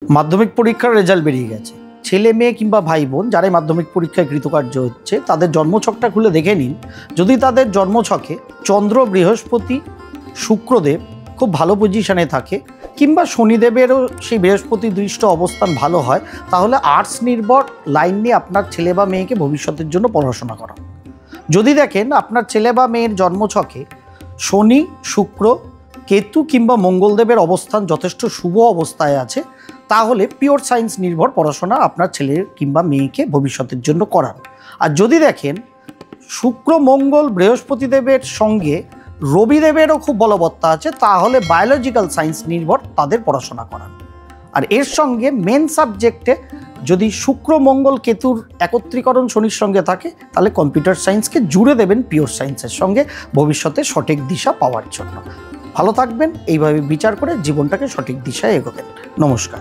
মাধ্যমিক পরীক্ষার রেজাল্ট বেরিয়ে গেছে। ছেলে মেয়ে কিংবা ভাই বোন যারাই মাধ্যমিক পরীক্ষায় কৃতকার্য হচ্ছে তাদের জন্মছকটা খুলে দেখে নিন। যদি তাদের জন্মছকে চন্দ্র, বৃহস্পতি, শুক্রদেব খুব ভালো পজিশনে থাকে কিংবা শনিদেবেরও সেই বৃহস্পতি দৃষ্ট অবস্থান ভালো হয়, তাহলে আর্টস নির্ভর লাইন নিয়ে আপনার ছেলে বা মেয়েকে ভবিষ্যতের জন্য পড়াশোনা করান। যদি দেখেন আপনার ছেলে বা মেয়ের জন্মছকে শনি, শুক্র, কেতু কিংবা মঙ্গলদেবের অবস্থান যথেষ্ট শুভ অবস্থায় আছে, তাহলে পিওর সায়েন্স নির্ভর পড়াশোনা আপনার ছেলে কিংবা মেয়েকে ভবিষ্যতের জন্য করান। আর যদি দেখেন শুক্র, মঙ্গল, বৃহস্পতিদেবের সঙ্গে রবিদেবেরও খুব বলবত্তা আছে, তাহলে বায়োলজিক্যাল সায়েন্স নির্ভর তাদের পড়াশোনা করান। আর এর সঙ্গে মেন সাবজেক্টে যদি শুক্র, মঙ্গল, কেতুর একত্রীকরণ শনির সঙ্গে থাকে, তাহলে কম্পিউটার সায়েন্সকে জুড়ে দেবেন পিওর সায়েন্সের সঙ্গে ভবিষ্যতে সঠিক দিশা পাওয়ার জন্য। ভালো থাকবেন, এইভাবে বিচার করে জীবনটাকে সঠিক দিশায় এগোবেন। নমস্কার।